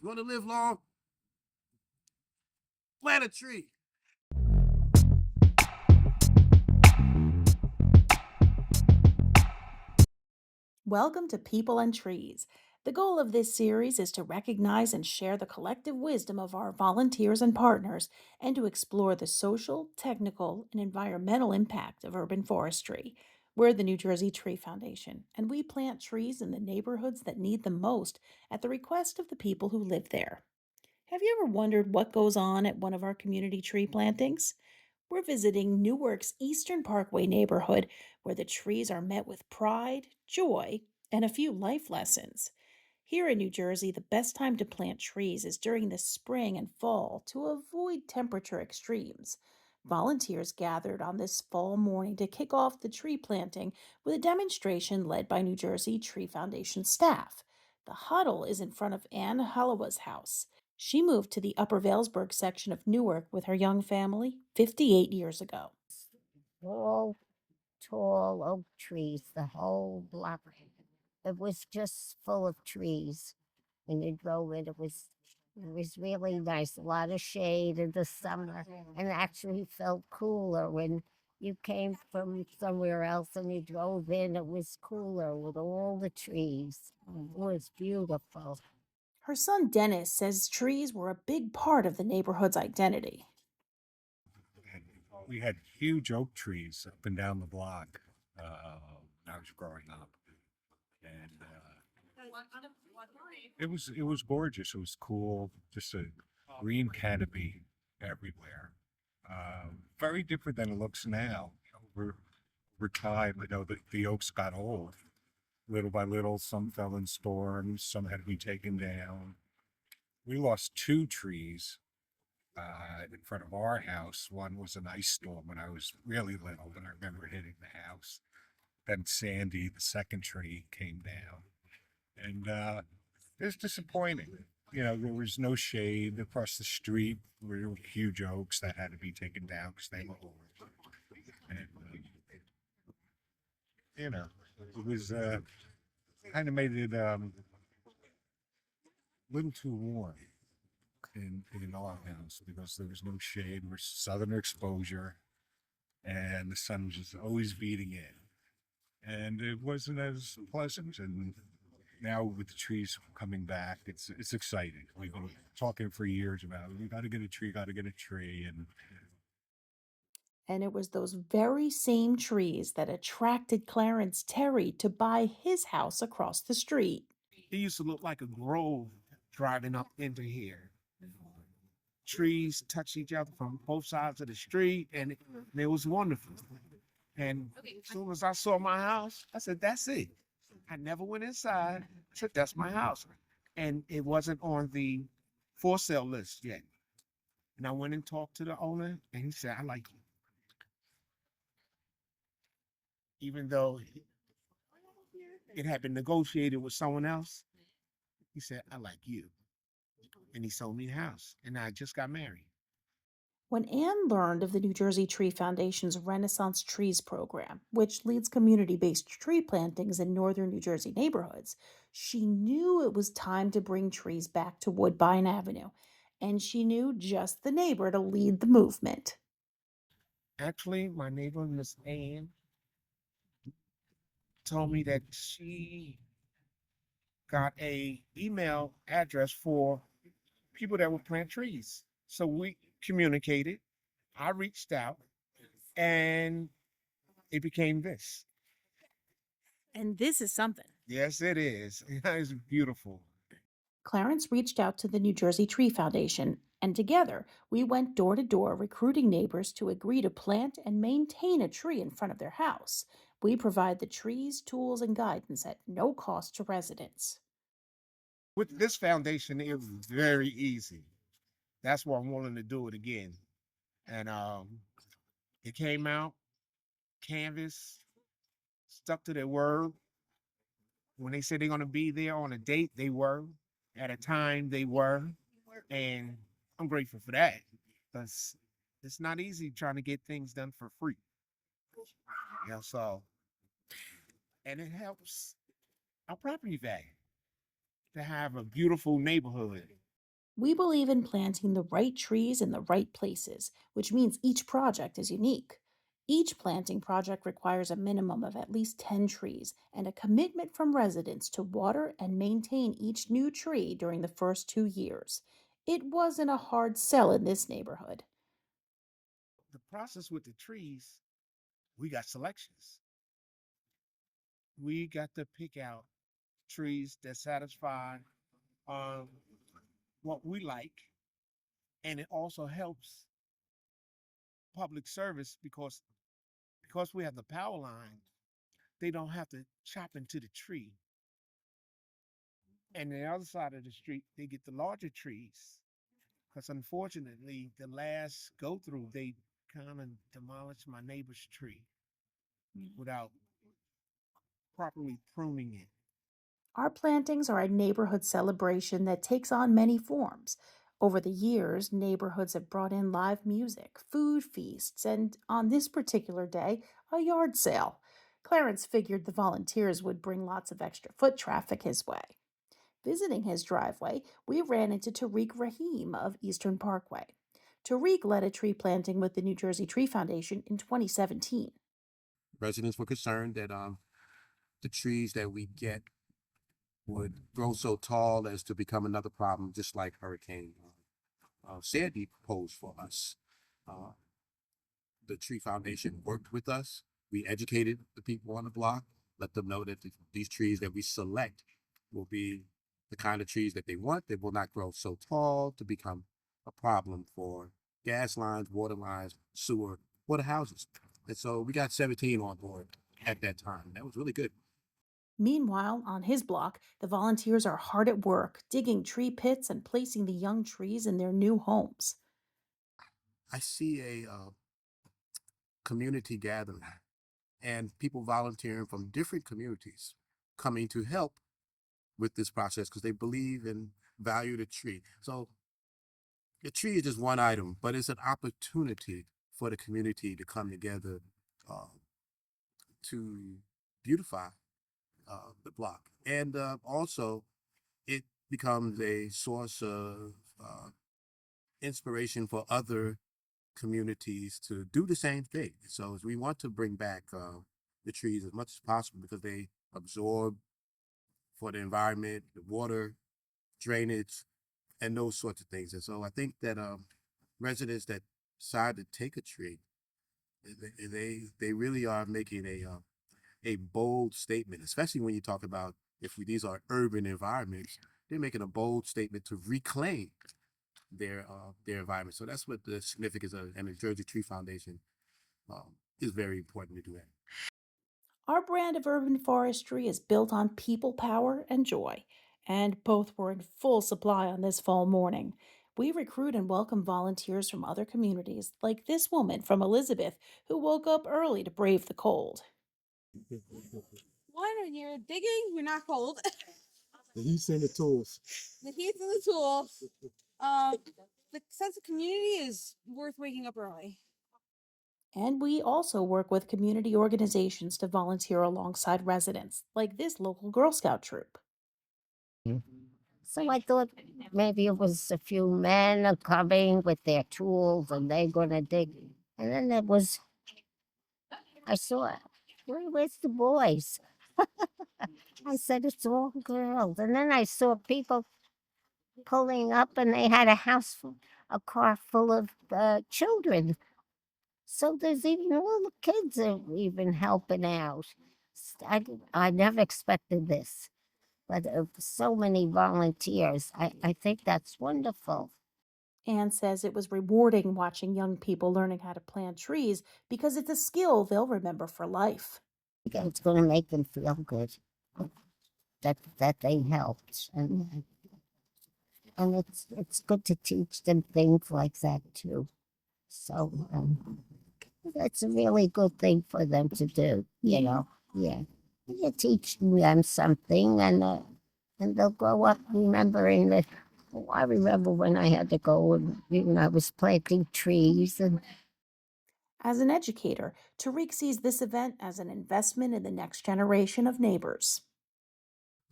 You want to live long? Plant a tree. Welcome to People and Trees. The goal of this series is to recognize and share the collective wisdom of our volunteers and partners and to explore the social, technical, and environmental impact of urban forestry. We're the New Jersey Tree Foundation, and we plant trees in the neighborhoods that need them most at the request of the people who live there. Have you ever wondered what goes on at one of our community tree plantings? We're visiting Newark's Eastern Parkway neighborhood, where the trees are met with pride, joy, and a few life lessons. Here in New Jersey, the best time to plant trees is during the spring and fall to avoid temperature extremes. Volunteers gathered on this fall morning to kick off the tree planting with a demonstration led by New Jersey Tree Foundation staff. The huddle is in front of Anne Holloway's house. She moved to the Upper Vailsburg section of Newark with her young family 58 years ago. All tall oak trees, the whole block. It was just full of trees. When you drove it was really nice. A lot of shade in the summer, and actually felt cooler when you came from somewhere else and you drove in. It was cooler with all the trees. It was beautiful. Her son Dennis says trees were a big part of the neighborhood's identity. And we had huge oak trees up and down the block when I was growing up, and it was gorgeous. It was cool, just a green canopy everywhere. Very different than it looks now. Over time, the oaks got old. Little by little, some fell in storms, some had to be taken down. We lost two trees in front of our house. One was an ice storm when I was really little, and I remember hitting the house. Then Sandy, the second tree, came down, and it was disappointing. There was no shade across the street. There were huge oaks that had to be taken down because they were old. And it was kind of made it a little too warm in our house because there was no shade. We're southern exposure, and the sun was just always beating in, and it wasn't as pleasant. And now with the trees coming back, it's exciting. We've been talking for years about we got to get a tree, got to get a tree, and And it was those very same trees that attracted Clarence Terry to buy his house across the street. It used to look like a grove driving up into here. Trees touch each other from both sides of the street, and it was wonderful. And as soon as I saw my house, I said, "That's it." I never went inside. I said, "That's my house," and it wasn't on the for sale list yet. And I went and talked to the owner, and he said, "I like you," even though it had been negotiated with someone else. He said, "I like you," and he sold me the house, and I just got married. When Anne learned of the New Jersey Tree Foundation's Renaissance Trees program, which leads community based tree plantings in northern New Jersey neighborhoods, she knew it was time to bring trees back to Woodbine Avenue, and she knew just the neighbor to lead the movement. Actually, my neighbor, Miss Ann, told me that she got a email address for people that would plant trees. So we communicated. I reached out, and it became this. And this is something. Yes, it is. It's beautiful. Clarence reached out to the New Jersey Tree Foundation, and together we went door to door recruiting neighbors to agree to plant and maintain a tree in front of their house. We provide the trees, tools, and guidance at no cost to residents. With this foundation, it was very easy. That's why I'm willing to do it again. And it came out, canvas, stuck to their word. When they said they're going to be there on a date, they were. At a time, they were. And I'm grateful for that because it's not easy trying to get things done for free. So, and it helps our property value to have a beautiful neighborhood We believe in planting the right trees in the right places, which means each project is unique. Each planting project requires a minimum of at least 10 trees and a commitment from residents to water and maintain each new tree during the first 2 years. It wasn't a hard sell in this neighborhood. The process with the trees, we got selections. We got to pick out trees that satisfy um, what we like, and it also helps public service because we have the power line. They don't have to chop into the tree. And the other side of the street, they get the larger trees. Because unfortunately, the last go through, they kind of demolished my neighbor's tree without properly pruning it. Our plantings are a neighborhood celebration that takes on many forms. Over the years, neighborhoods have brought in live music, food feasts, and on this particular day, a yard sale. Clarence figured the volunteers would bring lots of extra foot traffic his way. Visiting his driveway, we ran into Tariq Rahim of Eastern Parkway. Tariq led a tree planting with the New Jersey Tree Foundation in 2017. Residents were concerned that the trees that we get would grow so tall as to become another problem, just like Hurricane Sandy posed for us. Uh, the Tree Foundation worked with us. We educated the people on the block, let them know that these trees that we select will be the kind of trees that they want. They will not grow so tall to become a problem for gas lines, water lines, sewer, water houses. And so we got 17 on board at that time. That was really good. Meanwhile, on his block, the volunteers are hard at work, digging tree pits and placing the young trees in their new homes. I see a community gathering and people volunteering from different communities coming to help with this process because they believe and value the tree. So the tree is just one item, but it's an opportunity for the community to come together uh, to beautify the block. And also, it becomes a source of inspiration for other communities to do the same thing. So we want to bring back the trees as much as possible because they absorb for the environment, the water, drainage, and those sorts of things. And so I think that residents that decide to take a tree, they really are making a bold statement, especially when you talk about these are urban environments, they're making a bold statement to reclaim their environment. So that's what the significance of, and the Jersey Tree Foundation is very important to do that. Our brand of urban forestry is built on people power and joy, and both were in full supply on this fall morning. We recruit and welcome volunteers from other communities, like this woman from Elizabeth, who woke up early to brave the cold. One, when you're digging, you're not cold. The heat's in the tools. The heat's in the tools. The sense of community is worth waking up early. And we also work with community organizations to volunteer alongside residents, like this local Girl Scout troop. So I thought maybe it was a few men are coming with their tools and they're gonna dig. And then I saw, where's the boys? I said, it's all girls. And then I saw people pulling up and they had a car full of children. So there's even little kids are even helping out. I never expected this, but so many volunteers. I think that's wonderful. Anne says it was rewarding watching young people learning how to plant trees because it's a skill they'll remember for life. It's going to make them feel good that they helped, and it's good to teach them things like that too. So that's a really good thing for them to do. You know, yeah, you're teaching them something, and they'll grow up remembering that. Oh, I remember when I had to go and I was planting trees and As an educator, Tariq sees this event as an investment in the next generation of neighbors.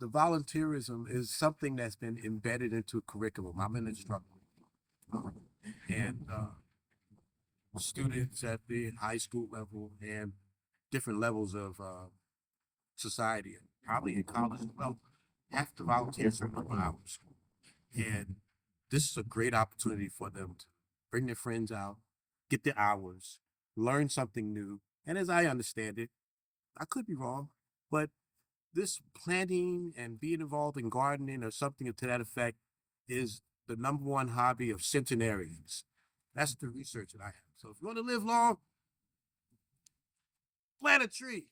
the volunteerism is something that's been embedded into curriculum. I'm an instructor, and students at the high school level and different levels of society, probably in college, well, have to volunteer a certain number of hours. And this is a great opportunity for them to bring their friends out, get their hours, learn something new. And as I understand it, I could be wrong, but this planting and being involved in gardening or something to that effect is the number one hobby of centenarians. That's the research that I have. So if you want to live long, plant a tree.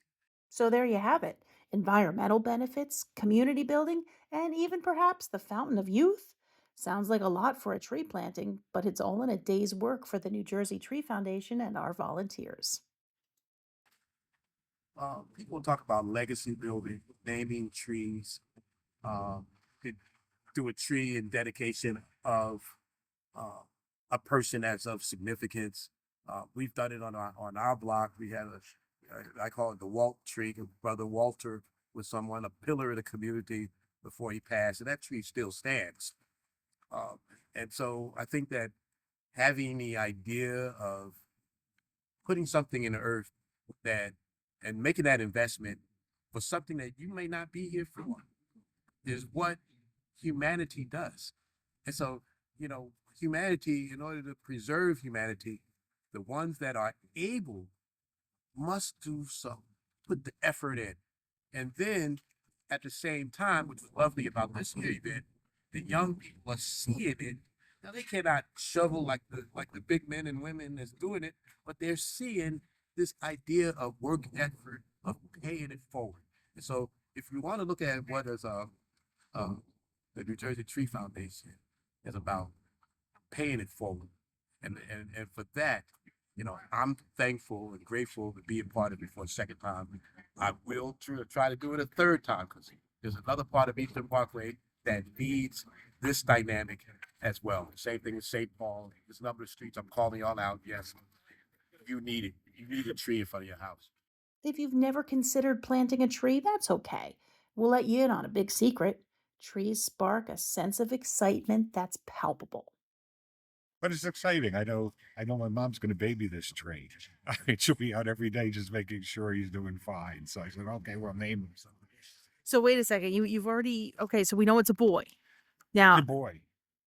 So there you have it: environmental benefits, community building, and even perhaps the fountain of youth. Sounds like a lot for a tree planting, but it's all in a day's work for the New Jersey Tree Foundation and our volunteers. People talk about legacy building, naming trees. Could do a tree in dedication of uh, a person that's of significance. We've done it on our block. We had I call it the Walt tree. Brother Walter was someone, a pillar of the community before he passed, and that tree still stands. Um, and so I think that having the idea of putting something in the earth that and making that investment for something that you may not be here for is what humanity does. And so, humanity, in order to preserve humanity, the ones that are able must do so, put the effort in. And then at the same time, which was lovely about this here event, the young people are seeing it. Now they cannot shovel like the big men and women that's doing it, but they're seeing this idea of work effort of paying it forward. And so if you want to look at what is uh, the New Jersey Tree Foundation is about paying it forward. And for that, I'm thankful and grateful to be a part of it for a second time. I will try to do it a third time because there's another part of Eastern Parkway that needs this dynamic as well. Same thing with St. Paul. There's a number of streets I'm calling y'all out. Yes, you need it. You need a tree in front of your house. If you've never considered planting a tree, that's okay. We'll let you in on a big secret. Trees spark a sense of excitement that's palpable. But it's exciting. I know my mom's going to baby this tree. I mean, she'll be out every day just making sure he's doing fine. So I said, okay, we'll name him something. So wait a second. You've already okay. So we know it's a boy. Good Now, boy.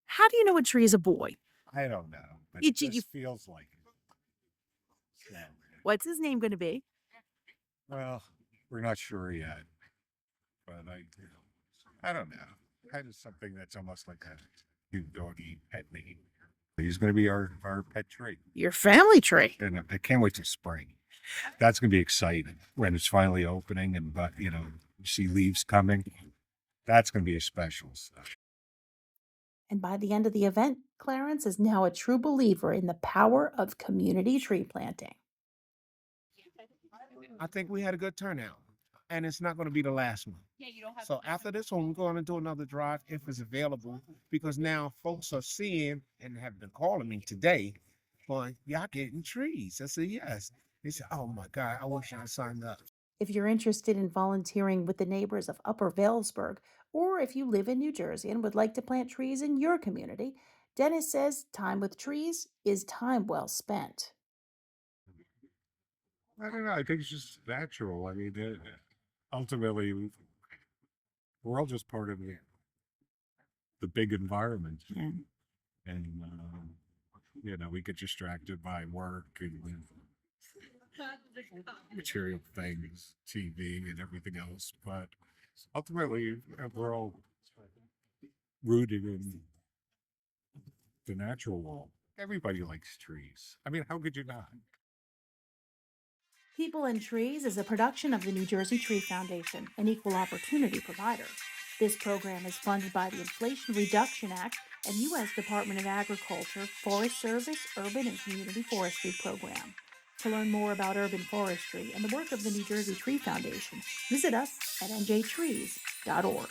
how do you know a tree is a boy? I don't know, but You- it you- just feels like it. So, What's his name going to be? well, we're not sure yet, but I don't know. Kind of something that's almost like a cute doggy pet name. He's going to be our pet tree. Your family tree. And I can't wait till spring. That's going to be exciting when it's finally opening but you see leaves coming. That's going to be a special stuff. And by the end of the event, Clarence is now a true believer in the power of community tree planting. I think we had a good turnout, and it's not going to be the last one. So after this one, we're going to do another drive if it's available, because now folks are seeing and have been calling me today, going, "Y'all getting trees?" I said, "Yes." They said, "Oh my God, I wish I signed up." If you're interested in volunteering with the neighbors of Upper Vailsburg, or if you live in New Jersey and would like to plant trees in your community, Dennis says time with trees is time well spent. I don't know. I think it's just natural. I mean, ultimately, we're all just part of the big environment. Yeah. And, we get distracted by work and material things, TV and everything else. But ultimately, we're all rooted in the natural world. Everybody likes trees. I mean, how could you not? People and Trees is a production of the New Jersey Tree Foundation, an equal opportunity provider. This program is funded by the Inflation Reduction Act and U.S. Department of Agriculture, Forest Service, Urban and Community Forestry Program. To learn more about urban forestry and the work of the New Jersey Tree Foundation, visit us at njtrees.org.